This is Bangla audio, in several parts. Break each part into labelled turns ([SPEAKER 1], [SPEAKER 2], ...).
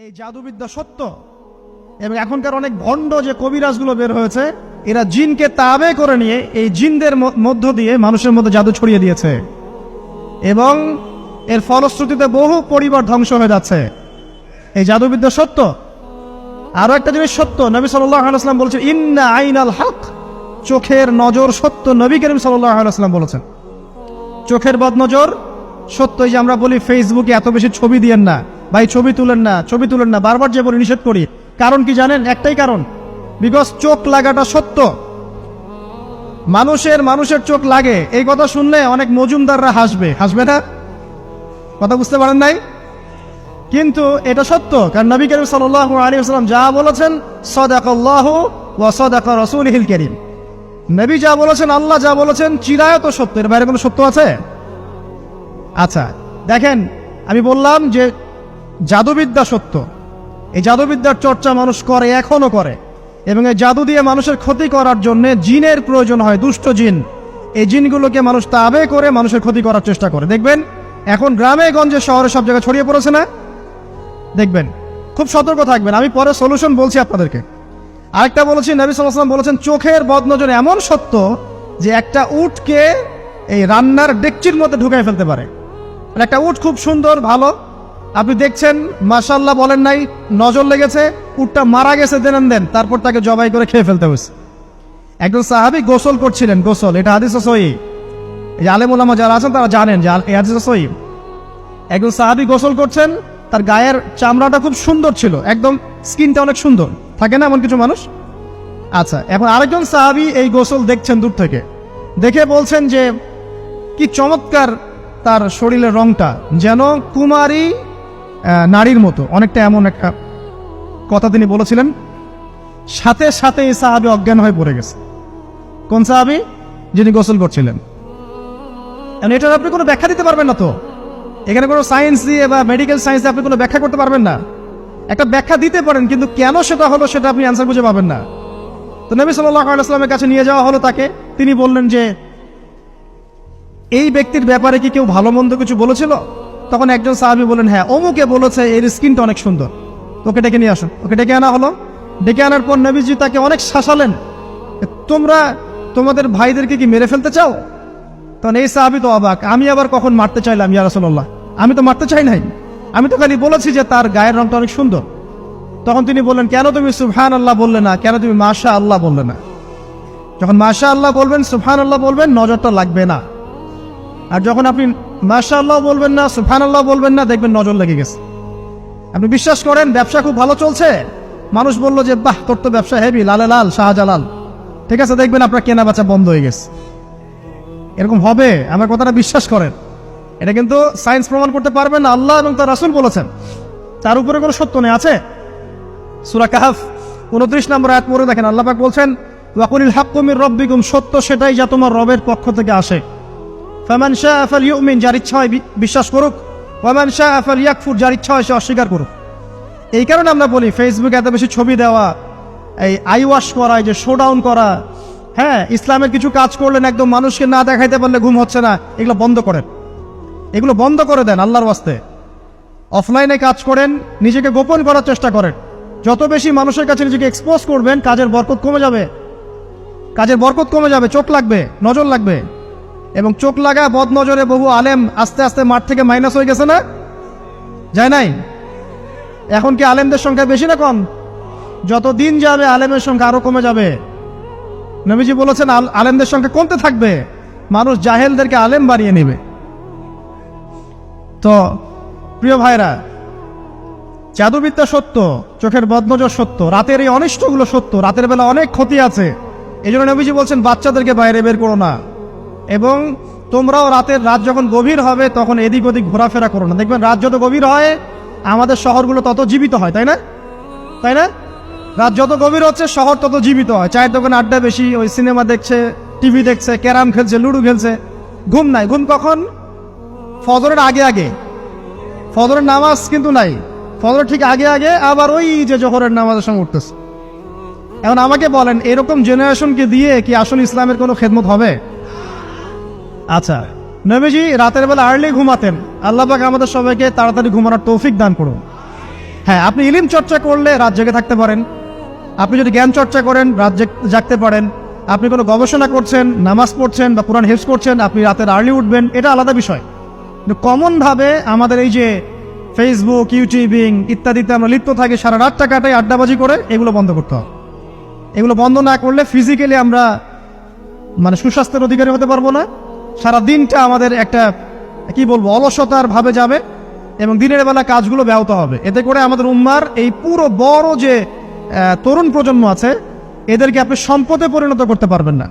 [SPEAKER 1] এই জাদুবিদ্যা সত্য। এবং এখনকার অনেক ভণ্ড যে কবিরাজগুলো বের হয়েছে, এরা জিনকে তাবে করে নিয়ে এই জিনদের মধ্য দিয়ে মানুষের মধ্যে জাদু ছড়িয়ে দিয়েছে এবং এর ফলশ্রুতিতে বহু পরিবার ধ্বংস হয়ে যাচ্ছে। এই জাদুবিদ্যা সত্য। আরো একটা জিনিস সত্য, নবী সাল্লাল্লাহু আলাইহি ওয়াসাল্লাম বলেছেন ইন্না আইনাল হক, চোখের নজর সত্য। নবী করিম সাল্লাল্লাহু আলাইহি ওয়াসাল্লাম বলেছেন চোখের বদনজর সত্য। এই যে আমরা বলি ফেসবুকে এত বেশি ছবি দিয়েন না ভাই, ছবি তুলেন না, বারবার যে বলি নিষেধ করি, কারণ কি জানেন? একটাই কারণ, বিকজ চোখ লাগাটা সত্য। মানুষের চোখ লাগে, এই কথা শুনলে অনেক মজুমদাররা হাসবে না? কথা বুঝতে পারেন নাই? কিন্তু এটা সত্য, কারণ নবী করিম সাল্লাল্লাহু আলাইহি ওয়াসাল্লাম যা বলেছেন সাদাকাল্লাহু ওয়া সাদাকা রাসূলুহুল কারীম, নবী যা বলেছেন, আল্লাহ যা বলেছেন চিরায়ত সত্য। এর বাইরে কোনো সত্য আছে? আচ্ছা দেখেন, আমি বললাম যে জাদুবিদ্যা সত্য। এই জাদুবিদ্যার চর্চা মানুষ করে, এখনো করে, এবং এই জাদু দিয়ে মানুষের ক্ষতি করার জন্য জিনের প্রয়োজন হয়, দুষ্ট জিন। এই জিনগুলোকে মানুষ তাবে করে মানুষের ক্ষতি করার চেষ্টা করে। দেখবেন এখন গ্রামে গঞ্জে শহরে সব জায়গায় ছড়িয়ে পড়েছে না? দেখবেন, খুব সতর্ক থাকবেন। আমি পরে সলিউশন বলছি আপনাদেরকে। আরেকটা বলেছি, নবী সাল্লাল্লাহু আলাইহি ওয়াসাল্লাম বলেছেন চোখের বদনজর এমন সত্য যে একটা উটকে এই রান্নার ডেকচির মধ্যে ঢুকাই ফেলতে পারে। একটা উট খুব সুন্দর ভালো, আপনি দেখছেন মাশাআল্লাহ বলেন নাই, নজর লেগেছে, উটটা মারা গেছে দেন, তারপর তাকে জবাই করে খেয়ে ফেলতে হয়েছে। একজন সাহাবী গোসল করছিলেন, গোসল, এটা হাদিসে সহিহ। এই যে আলেম ওলামা যারা আছেন তারা জানেন যে এই হাদিসে সহিহ। একজন সাহাবী গোসল করছেন, তার গায়ের চামড়াটা খুব সুন্দর ছিল, একদম স্কিনটা অনেক সুন্দর থাকে না এমন কিছু মানুষ? আচ্ছা, এখন আরেকজন সাহাবী এই গোসল দেখছেন দূর থেকে, দেখে বলছেন যে কি চমৎকার তার শরীরের রংটা, যেন কুমারী নারীর মতো, অনেকটা এমন একটা কথা তিনি বলেছিলেন। সাথে সাথে এই সাহাবী অজ্ঞান হয়ে পড়ে গেছে। কোন সাহাবী? যিনি গোসল করছিলেন। এটার আপনি কোনো ব্যাখ্যা দিতে পারবেন না তো, এখানে কোনো সায়েন্স দিয়ে বা মেডিকেল সায়েন্স দিয়ে আপনি কোনো ব্যাখ্যা করতে পারবেন না। একটা ব্যাখ্যা দিতে পারেন, কিন্তু কেন সেটা হলো সেটা আপনি অ্যান্সার খুঁজে পাবেন না। তো নবী সাল্লাল্লাহু আলাইহি ওয়াসাল্লামের কাছে নিয়ে যাওয়া হলো তাকে। তিনি বললেন যে এই ব্যক্তির ব্যাপারে কি কেউ ভালো মন্দ কিছু বলেছিল? তখন একজন সাহাবী বলেন, হ্যাঁ, অমুকে বলেছে এর স্কিনটা অনেক সুন্দর, ওকে ডেকে নিয়ে আসুন। ওকে ডেকে আনা হলো। ডেকে আনার পর নবীজি তাকে অনেক শাসালেন, তোমরা তোমাদের ভাইদেরকে কি মেরে ফেলতে চাও? তখন এই সাহাবী তো অবাক, আমি আবার কখন মারতে চাইলাম ইয়া রাসূলুল্লাহ? আমি তো মারতে চাই নাই, আমি তো খালি বলেছি যে তার গায়ের রংটা অনেক সুন্দর। তখন তিনি বললেন, কেন তুমি সুবহানাল্লাহ বললে না? কেন তুমি মাশাআল্লাহ বললে না? যখন মাশাআল্লাহ বলবেন, সুবহানাল্লাহ বলবেন, নজরটা লাগবে না। আর যখন আপনি মাশাআল্লাহ বলবেন না, সুবহানাল্লাহ বলবেন না, দেখবেন নজর লেগে গেছে। আপনি বিশ্বাস করেন ব্যবসা খুব ভালো চলছে, মানুষ বলল যে বাহ তোর তো ব্যবসা হেভি, লালে লাল শাহজালাল, ঠিক আছে, দেখবেন আপনার কেনা বেচা বন্ধ হয়ে গেছে। এরকম হবে, আমার কথাটা বিশ্বাস করেন। এটা কিন্তু সায়েন্স প্রমাণ করতে পারবে না, আল্লাহ এবং তার রাসূল বলেছেন, তার উপরে কোনো সত্য নেই। আছে সূরা কাহফ 29 নম্বর আয়াত পড়ে দেখেন, আল্লাহ পাক বলছেন ওয়াকুলিল হাক্কু মির রাব্বিকুম, সত্য সেটাই যা তোমার রবের পক্ষ থেকে আসে। ফামান শাআ ফালইউমিন, যার ইচ্ছা হয় বিশ্বাস করুক, ওয়ামান শাআ ফালইয়াকফুর, যার ইচ্ছা হয় সে অস্বীকার করুক। এই কারণে আমরা বলি ফেসবুকে এত বেশি ছবি দেওয়া, এই আই ওয়াশ করা, এই যে শোডাউন করা, হ্যাঁ, ইসলামের কিছু কাজ করলেন একদম মানুষকে না দেখাইতে পারলে ঘুম হচ্ছে না, এগুলো বন্ধ করেন, এগুলো বন্ধ করে দেন আল্লাহর ওয়াস্তে। অফলাইনে কাজ করেন, নিজেকে গোপন করার চেষ্টা করেন। যত বেশি মানুষের কাছে নিজেকে এক্সপোজ করবেন, কাজের বরকত কমে যাবে, চোখ লাগবে, নজর লাগবে। এবং চোখ লাগা বদ নজরে বহু আলেম আস্তে আস্তে মাঠ থেকে মাইনাস হয়ে গেছে না? যায় নাই? এখন কি আলেমদের সংখ্যা বেশি না কম? যত দিন যাবে আলেমের সংখ্যা আরো কমে যাবে। নবীজি বলেছেন আলেমদের সংখ্যা কমতে থাকবে, মানুষ জাহেলদেরকে আলেম বানিয়ে নেবে। তো প্রিয় ভাইরা, জাদুবিদ্যা সত্য, চোখের বদনজর সত্য, রাতের এই অনিষ্টগুলো সত্য, রাতের বেলা অনেক ক্ষতি আছে। এই জন্য নবীজি বলছেন বাচ্চাদেরকে বাইরে বের করো না, এবং তোমরাও রাত যখন গভীর হবে তখন এদিক ওদিক ঘোরাফেরা করো না। দেখবেন রাত যত গভীর হয় আমাদের শহরগুলো তত জীবিত হয়, তাই না? রাত যত গভীর হচ্ছে শহর তত জীবিত হয়। চায়ের দোকানে আড্ডা বেশি, ওই সিনেমা দেখছে, টিভি দেখছে, ক্যারাম খেলছে, লুডো খেলছে, ঘুম নাই। ঘুম কখন? ফজরের আগে, ফজরের নামাজ কিন্তু নাই, ফজরের ঠিক আগে, আবার ওই যে জোহরের নামাজের সঙ্গে উঠতেছে। এখন আমাকে বলেন, এরকম জেনারেশনকে দিয়ে কি আসলে ইসলামের কোনো খেদমত হবে? আচ্ছা, নবীজি রাতের বেলা আর্লি ঘুমাতেন, আল্লাহ পাক আমাদের সবাইকে তাড়াতাড়ি ঘুমানোর তৌফিক দান করুন। হ্যাঁ, আপনি ইলম চর্চা করলে রাত জেগে থাকতে পারেন, আপনি যদি জ্ঞান চর্চা করেন রাত জাগতে পারেন, আপনি কোনো গবেষণা করছেন, নামাজ পড়ছেন বা কোরআন হেফজ করছেন, আপনি রাতের আর্লি উঠবেন, এটা আলাদা বিষয়। কিন্তু কমনভাবে আমাদের এই যে ফেসবুক, ইউটিউবিং ইত্যাদিতে আমরা লিপ্ত থাকি, সারা রাতটা কাটাই আড্ডাবাজি করে, এগুলো বন্ধ করতে হবে। এগুলো বন্ধ না করলে ফিজিক্যালি আমরা মানে সুস্বাস্থ্যের অধিকারী হতে পারবো না। সারা দিনটা আমাদের একটা কি বলবো অলসতার ভাবে যাবে এবং দিনের বেলা কাজগুলো ব্যাহত হবে। এতে করে আমাদের উম্মার এই পুরো বড় যে তরুণ প্রজন্ম আছে এদেরকে আপনি সম্পদে পরিণত করতে পারবেন না।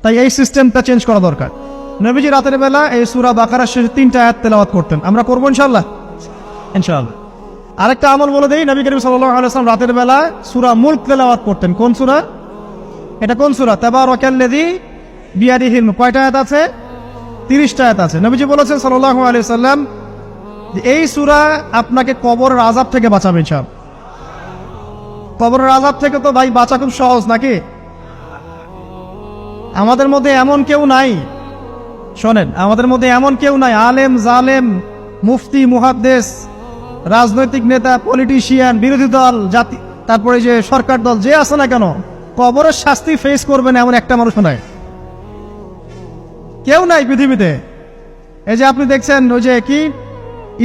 [SPEAKER 1] তাই এই সিস্টেমটা চেঞ্জ করা দরকার। নবীজি রাতের বেলা এই সূরা বাকারার শেষে 3টা আয়াত তেলাওয়াত করতেন, আমরা করবো ইনশাআল্লাহ। আরেকটা আমল বলে দেই, নবী করিম সাল্লাল্লাহু আলাইহি ওয়াসাল্লাম রাতের বেলা সূরা মুলক তেলাওয়াত করতেন। কোন সূরা এটা? কোন সূরা? তাবারাকাল্লাযী বিয়াদিহিল মুলক। কয়টা আয়াত আছে? 30টা আয়াত আছে। নবীজি বলেছেন সাল্লাল্লাহু আলাইহি ওয়াসাল্লাম যে এই সূরা আপনাকে কবরের আযাব থেকে বাঁচাবে ইনশাআল্লাহ। কবরের আযাব থেকে তো ভাই বাঁচা খুব সহজ নাকি? আমাদের মধ্যে এমন কেউ নাই, শোনেন, আমাদের মধ্যে এমন কেউ নাই আলেম জালেম মুফতি মুহাদ্দিস রাজনৈতিক নেতা পলিটিশিয়ান বিরোধী দল জাতি তারপরে যে সরকার দল যে আছে না কেন, কবরের শাস্তি ফেস করবে না এমন একটা মানুষ নাই, কেউ নাই পৃথিবীতে। এই যে আপনি দেখছেন ওই যে কি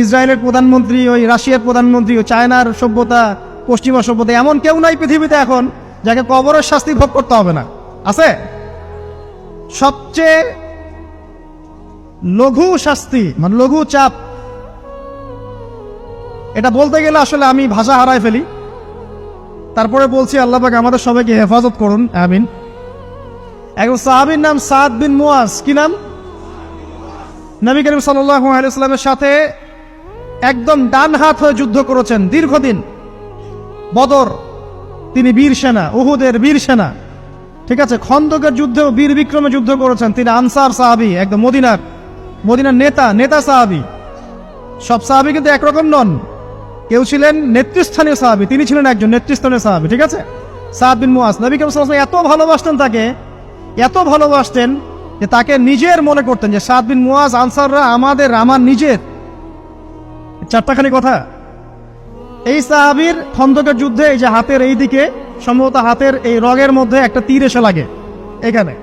[SPEAKER 1] ইসরায়েলের প্রধানমন্ত্রী, ওই রাশিয়ার প্রধানমন্ত্রী, ওই চায়নার সভ্যতা, পশ্চিমা সভ্যতা, এমন কেউ নাই পৃথিবীতে এখন যাকে কবরের শাস্তি ভোগ করতে হবে না। আছে? সবচেয়ে লঘু শাস্তি মানে লঘু চাপ, এটা বলতে গেলে আসলে আমি ভাষা হারায় ফেলি, তারপরে বলছি আল্লাহ পাক আমাদের সবাইকে হেফাজত করুন, আমিন। একজন সাহাবীর নাম সাদ বিন মুয়াজ। কি নাম? নবী করিম সাল্লাল্লাহু আলাইহি ওয়াসাল্লামের সাথে একদম ডান হাত হয়ে যুদ্ধ করেছেন দীর্ঘদিন। বদর তিনি বীর সেনা, উহুদের বীর সেনা, ঠিক আছে। খন্দকের যুদ্ধেও বীর বিক্রমে যুদ্ধ করেছেন। তিনি আনসার সাহাবী, একদম মদিনার নেতা সাহাবী। সব সাহাবী কিন্তু একরকম নন, কেউ ছিলেন নেতৃস্থানীয় সাহাবী, তিনি ছিলেন একজন নেতৃস্থানীয় সাহাবী, ঠিক আছে। সাদ বিন মুয়াজ নবী করিম সাল্লাল্লাহু আলাইহি ওয়াসাল্লাম এত ভালোবাসতেন তাকে, এত ভালোবাসতেন যে তাকে নিজের মনে করতেন যে সাদ বিন মুয়াজ আনসাররা আমার নিজের। চারটাখানি কথা। এই সাহাবীর খন্দকের যুদ্ধে এই যে হাতের এই দিকে সম্ভবত হাতের এই রগের মধ্যে একটা তীর এসে লাগে এখানে,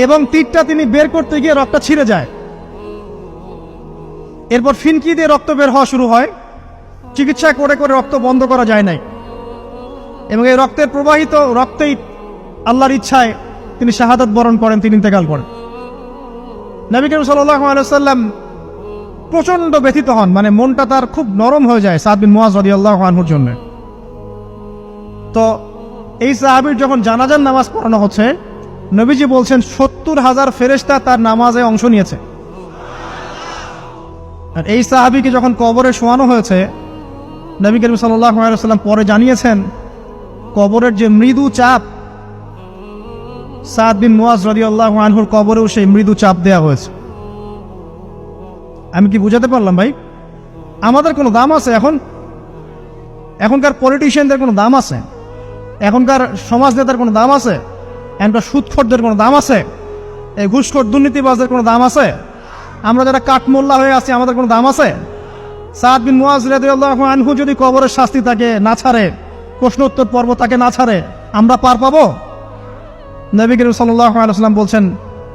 [SPEAKER 1] এবং তীরটা তিনি বের করতে গিয়ে রক্তটা ছিঁড়ে যায়। এরপর ফিনকি দিয়ে রক্ত বের হওয়া শুরু হয়। চিকিৎসা করে করে রক্ত বন্ধ করা যায় নাই, এবং এই রক্তের প্রবাহিত রক্তেই আল্লাহর ইচ্ছায় তিনি শাহাদাত বরণ করেন, তিনি ইন্তেকাল করেন। নবী করিম সাল্লাল্লাহু আলাইহি ওয়াসাল্লাম প্রচন্ড ব্যথিত হন, মানে মনটা তার খুব নরম হয়ে যায় সাদ বিন মুয়াজ রাদিয়াল্লাহু আনহুর জন্য। তো এই সাহাবীর যখন জানাজার নামাজ পড়ানো হচ্ছে, নবীজি বলছেন 70,000 ফেরেশতা তার নামাজে অংশ নিয়েছে। আর এই সাহাবীকে যখন কবরে শোয়ানো হয়েছে, নবী করিম সাল্লাল্লাহু আলাইহি ওয়াসাল্লাম পরে জানিয়েছেন কবরের যে মৃদু চাপ, সাদ বিন মুয়াজ রাদিয়াল্লাহু আনহুর কবরেও সেই মৃদু চাপ দেয়া হয়েছে। আমি কি বুঝাতে পারলাম ভাই? আমাদের কোনো দাম আছে এখনকার পলিটিশিয়ানদের কোনো দাম আছে? এখনকার সমাজ নেতার কোনো দাম আছে? এখনকার সুদখোরদের কোনো দাম আছে? এই ঘুষখোর দুর্নীতিবাজদের কোনো দাম আছে? আমরা যারা কাঠমোল্লা হয়ে আছি আমাদের কোনো দাম আছে? সাদ বিন মুয়াজ রাদিয়াল্লাহু আনহু যদি কবরের শাস্তি তাকে না ছাড়ে, প্রশ্ন উত্তর পর্ব তাকে না ছাড়ে, আমরা পার পাবো? নবী করিম সাল্লাল্লাহু আলাইহি ওয়াসাল্লাম বলছেন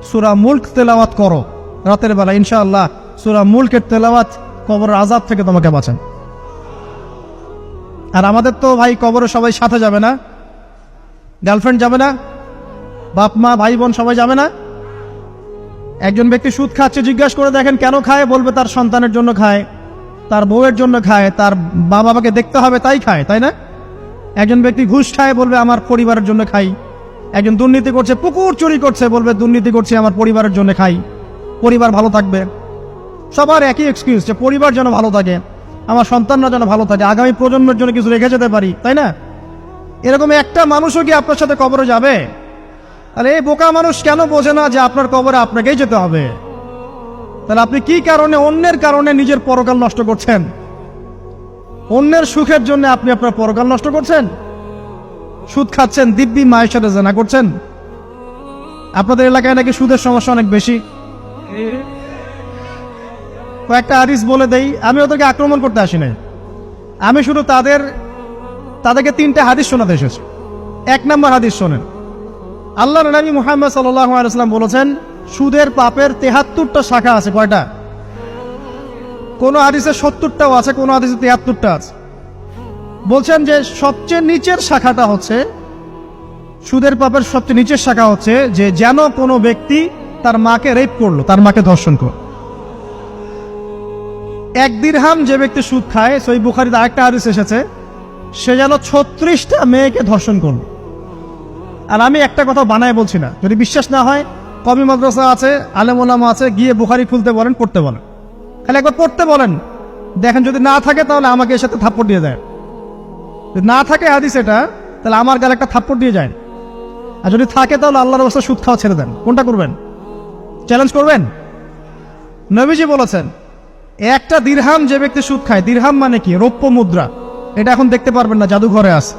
[SPEAKER 1] সূরা মুলক তেলাওয়াত করো রাতের বেলা, ইনশাআল্লাহ সূরা মুলকের তেলাওয়াত কবরের আযাব থেকে তোমাকে বাঁচান। আর আমাদের তো ভাই কবরে সবাই সাথে যাবে না, গার্লফ্রেন্ড যাবে না, বাপ মা ভাই বোন সবাই যাবে না। একজন ব্যক্তি সুদ খাচ্ছে, জিজ্ঞাসা করে দেখেন কেন খায়, বলবে তার সন্তানের জন্য খায়, তার বউয়ের জন্য খায়, তার মা বাবাকে দেখতে হবে তাই খায়, তাই না? একজন ব্যক্তি ঘুষ খায়, বলবে আমার পরিবারের জন্য খাই। একজন দুর্নীতি করছে, পুকুর চুরি করছে, বলবে দুর্নীতি করছে আমার পরিবারের জন্য খাই, পরিবার ভালো থাকবে। সবার একই এক্সকিউজ যে পরিবার যেন ভালো থাকে, আমার সন্তানরা যেন ভালো থাকে, আগামী প্রজন্মের জন্য কিছু রেখে যেতে পারি, তাই না? এরকম একটা মানুষও কি আপনার সাথে কবরে যাবে? তাহলে এই বোকা মানুষ কেন বোঝে না যে আপনার কবরে আপনাকেই যেতে হবে? তাহলে আপনি কি কারণে অন্যের কারণে নিজের পরকাল নষ্ট করছেন? অন্যের সুখের জন্য আপনি আপনার পরকাল নষ্ট করছেন। সুদ খাচ্ছেন, দিব্যি মায়ের সাথে জেনা করছেন। আপনাদের এলাকায় নাকি সুদের সমস্যা অনেক বেশি। কয়েকটা হাদিস বলে দেই, আমি ওদেরকে আক্রমণ করতে আসি নাই। আমি শুধু তাদেরকে 3টে হাদিস শোনাতে এসেছি। 1 নম্বর হাদিস শোনেন। আল্লাহর নবী মুহাম্মদ সাল্লাল্লাহু আলাইহি ওয়াসাল্লাম বলেছেন, সুদের পাপের 73টা শাখা আছে। কয়টা? কোন হাদিসে 70টাও আছে, কোন হাদিসে 73টা আছে। বলছেন যে সবচেয়ে নিচের শাখাটা হচ্ছে, সুদের পাপের সবচেয়ে নিচের শাখা হচ্ছে যে যেন কোনো ব্যক্তি তার মাকে রেপ করলো, তার মাকে ধর্ষণ করলো। 1 দিরহাম যে ব্যক্তি সুদ খায়, সহিহ বুখারীতে আরেকটা হাদিস এসেছে, সে যেন 36টা মেয়েকে ধর্ষণ করলো। আর আমি একটা কথা বানায় বলছি না, যদি বিশ্বাস না হয় কওমি মাদ্রাসা আছে, আলেম ওলামা আছে, গিয়ে বুখারী খুলতে বলেন, পড়তে বলেন, খালি একবার পড়তে বলেন, দেখেন যদি না থাকে তাহলে আমাকে এর সাথে থাপ্পড় দিয়ে যায়। যদি না থাকে হাদিস এটা, তাহলে আমার গালে একটা থাপ্পড় দিয়ে যায়। আর যদি থাকে তাহলে আল্লাহর রাস্তায় সুদ খাওয়া ছেড়ে দেন। কোনটা করবেন? চ্যালেঞ্জ করবেন? নবীজি বলেছেন, 1টা দিরহাম যে ব্যক্তি সুদ খায়, দিরহাম মানে কি? রৌপ্য মুদ্রা। এটা এখন দেখতে পারবেন না, জাদুঘরে আছে।